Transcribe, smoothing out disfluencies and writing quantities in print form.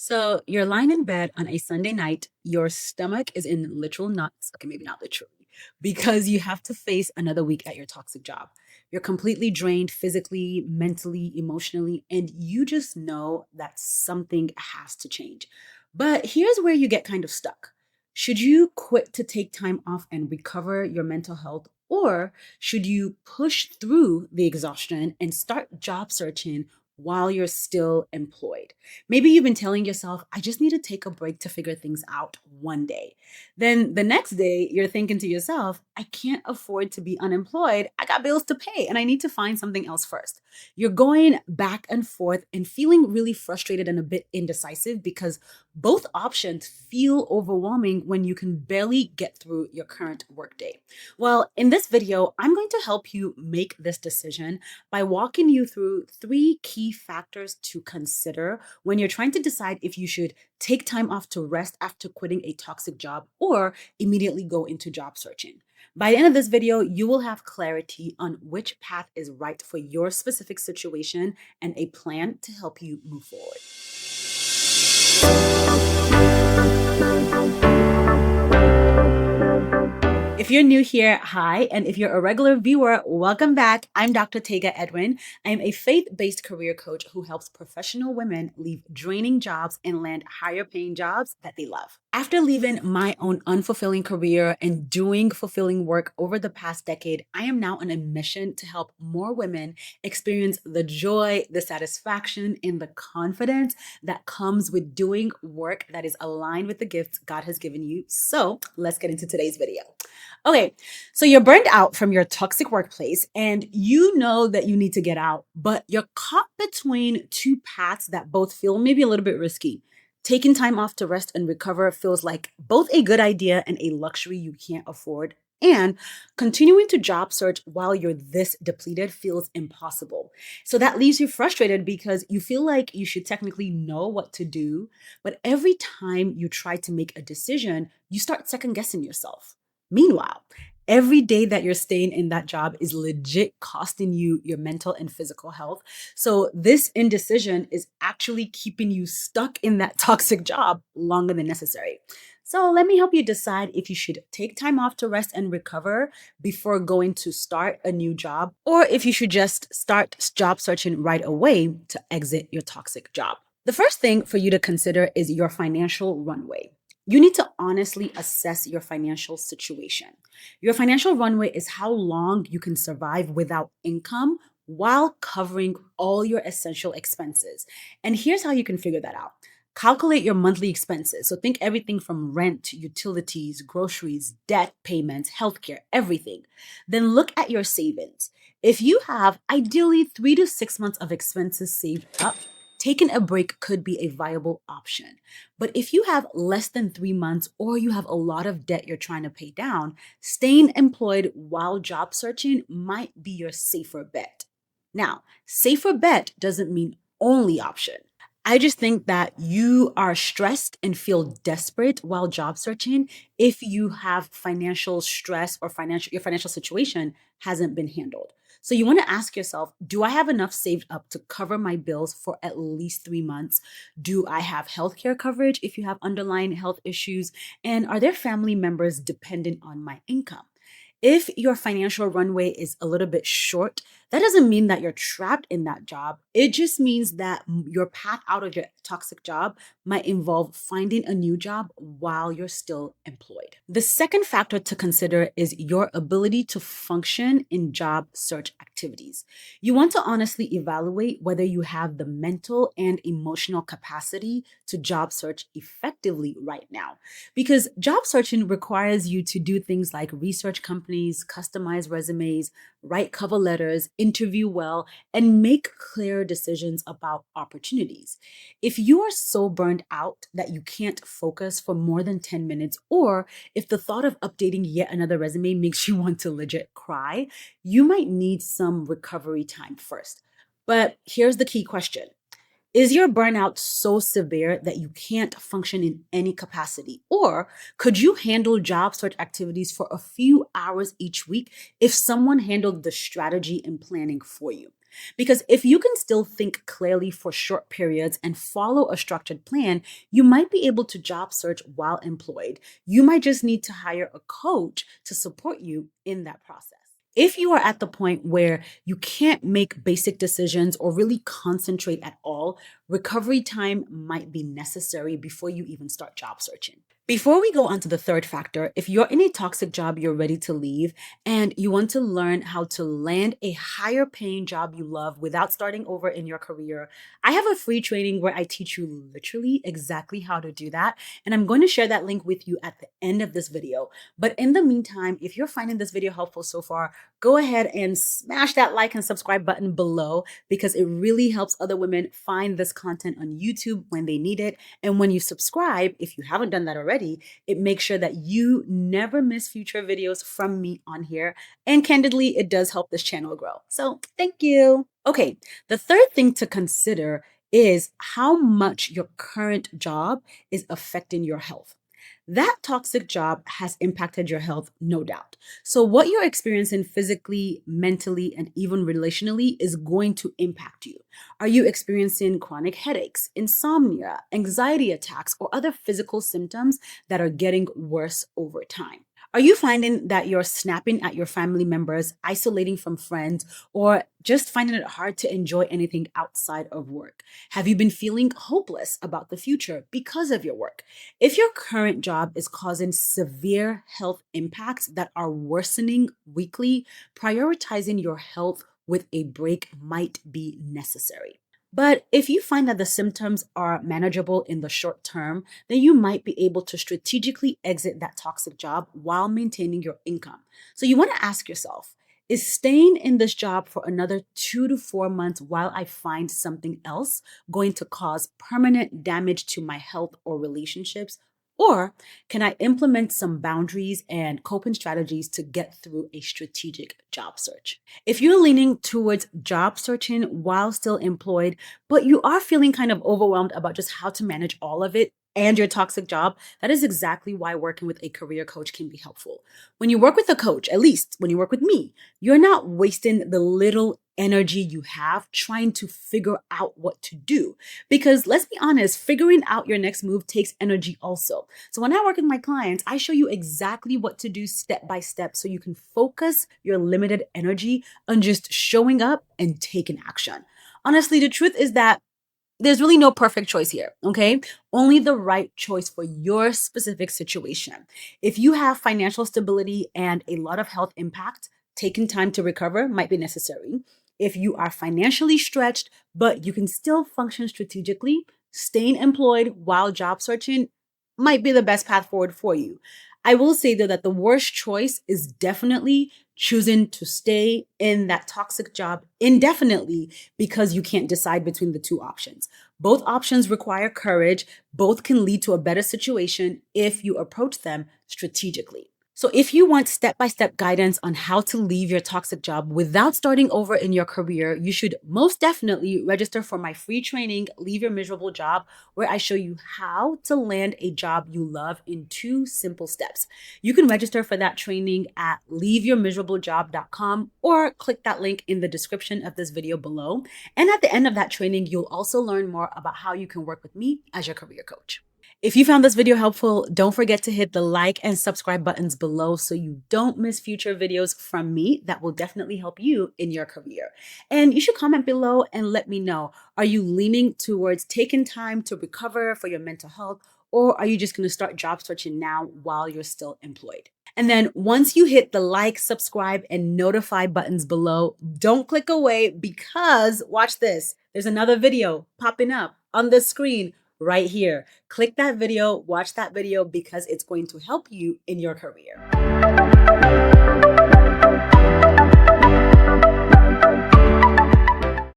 So you're lying in bed on a Sunday night, your stomach is in literal knots. Okay, maybe not literally, because you have to face another week at your toxic job. You're completely drained physically, mentally, emotionally, and you just know that something has to change. But here's where you get kind of stuck. Should you quit to take time off and recover your mental health? Or should you push through the exhaustion and start job searching while you're still employed? Maybe you've been telling yourself, I just need to take a break to figure things out one day. Then the next day, you're thinking to yourself, I can't afford to be unemployed. I got bills to pay and I need to find something else first. You're going back and forth and feeling really frustrated and a bit indecisive because both options feel overwhelming when you can barely get through your current workday. Well, in this video, I'm going to help you make this decision by walking you through three key factors to consider when you're trying to decide if you should take time off to rest after quitting a toxic job or immediately go into job searching. By the end of this video, you will have clarity on which path is right for your specific situation and a plan to help you move forward. If you're new here, hi. And if you're a regular viewer, welcome back. I'm Dr. Tega Edwin. I'm a faith-based career coach who helps professional women leave draining jobs and land higher paying jobs that they love. After leaving my own unfulfilling career and doing fulfilling work over the past decade, I am now on a mission to help more women experience the joy, the satisfaction, and the confidence that comes with doing work that is aligned with the gifts God has given you. So let's get into today's video. Okay, so you're burned out from your toxic workplace and you know that you need to get out, but you're caught between two paths that both feel maybe a little bit risky. Taking time off to rest and recover feels like both a good idea and a luxury you can't afford. And continuing to job search while you're this depleted feels impossible. So that leaves you frustrated because you feel like you should technically know what to do, but every time you try to make a decision, you start second guessing yourself. Meanwhile, every day that you're staying in that job is legit costing you your mental and physical health. So, this indecision is actually keeping you stuck in that toxic job longer than necessary. So, let me help you decide if you should take time off to rest and recover before going to start a new job, or if you should just start job searching right away to exit your toxic job. The first thing for you to consider is your financial runway. You need to honestly assess your financial situation. Your financial runway is how long you can survive without income while covering all your essential expenses. And here's how you can figure that out. Calculate your monthly expenses. So think everything from rent, utilities, groceries, debt payments, healthcare, everything. Then look at your savings. If you have ideally 3 to 6 months of expenses saved up, taking a break could be a viable option. But if you have less than 3 months or you have a lot of debt you're trying to pay down, staying employed while job searching might be your safer bet. Now, safer bet doesn't mean only option. I just think that you are stressed and feel desperate while job searching if you have financial stress or your financial situation hasn't been handled. So you want to ask yourself, do I have enough saved up to cover my bills for at least 3 months? Do I have healthcare coverage if you have underlying health issues? And are there family members dependent on my income? If your financial runway is a little bit short, that doesn't mean that you're trapped in that job. It just means that your path out of your toxic job might involve finding a new job while you're still employed. The second factor to consider is your ability to function in job search activities. You want to honestly evaluate whether you have the mental and emotional capacity to job search effectively right now. Because job searching requires you to do things like research companies, customize resumes, write cover letters, interview well, and make clear decisions about opportunities. If you are so burned out that you can't focus for more than 10 minutes, or if the thought of updating yet another resume makes you want to legit cry, you might need some recovery time first. But here's the key question. Is your burnout so severe that you can't function in any capacity? Or could you handle job search activities for a few hours each week if someone handled the strategy and planning for you? Because if you can still think clearly for short periods and follow a structured plan, you might be able to job search while employed. You might just need to hire a coach to support you in that process. If you are at the point where you can't make basic decisions or really concentrate at all, recovery time might be necessary before you even start job searching. Before we go on to the third factor, if you're in a toxic job you're ready to leave and you want to learn how to land a higher paying job you love without starting over in your career, I have a free training where I teach you literally exactly how to do that. And I'm going to share that link with you at the end of this video. But in the meantime, if you're finding this video helpful so far, go ahead and smash that like and subscribe button below because it really helps other women find this content on YouTube when they need it. And when you subscribe, if you haven't done that already, it makes sure that you never miss future videos from me on here. And candidly, it does help this channel grow. So thank you. Okay, the third thing to consider is how much your current job is affecting your health. That toxic job has impacted your health, no doubt. So, what you're experiencing physically, mentally, and even relationally is going to impact you. Are you experiencing chronic headaches, insomnia, anxiety attacks, or other physical symptoms that are getting worse over time? Are you finding that you're snapping at your family members, isolating from friends, or just finding it hard to enjoy anything outside of work? Have you been feeling hopeless about the future because of your work? If your current job is causing severe health impacts that are worsening weekly, prioritizing your health with a break might be necessary. But if you find that the symptoms are manageable in the short term, then you might be able to strategically exit that toxic job while maintaining your income. So you want to ask yourself, is staying in this job for another 2 to 4 months while I find something else going to cause permanent damage to my health or relationships? Or can I implement some boundaries and coping strategies to get through a strategic job search? If you're leaning towards job searching while still employed, but you are feeling kind of overwhelmed about just how to manage all of it and your toxic job, that is exactly why working with a career coach can be helpful. When you work with a coach, at least when you work with me, you're not wasting the little energy you have trying to figure out what to do. Because let's be honest, figuring out your next move takes energy also. So when I work with my clients, I show you exactly what to do step by step so you can focus your limited energy on just showing up and taking action. Honestly, the truth is that there's really no perfect choice here, okay? Only the right choice for your specific situation. If you have financial stability and a lot of health impact, taking time to recover might be necessary. If you are financially stretched, but you can still function strategically, staying employed while job searching might be the best path forward for you. I will say though that the worst choice is definitely choosing to stay in that toxic job indefinitely because you can't decide between the two options. Both options require courage. Both can lead to a better situation if you approach them strategically. So if you want step-by-step guidance on how to leave your toxic job without starting over in your career, you should most definitely register for my free training, Leave Your Miserable Job, where I show you how to land a job you love in 2 simple steps. You can register for that training at leaveyourmiserablejob.com or click that link in the description of this video below. And at the end of that training, you'll also learn more about how you can work with me as your career coach. If you found this video helpful, don't forget to hit the like and subscribe buttons below so you don't miss future videos from me that will definitely help you in your career. And you should comment below and let me know, are you leaning towards taking time to recover for your mental health, or are you just going to start job searching now while you're still employed? And then once you hit the like, subscribe, and notify buttons below, don't click away because watch this. There's another video popping up on the screen right here. Click that video, watch that video because it's going to help you in your career.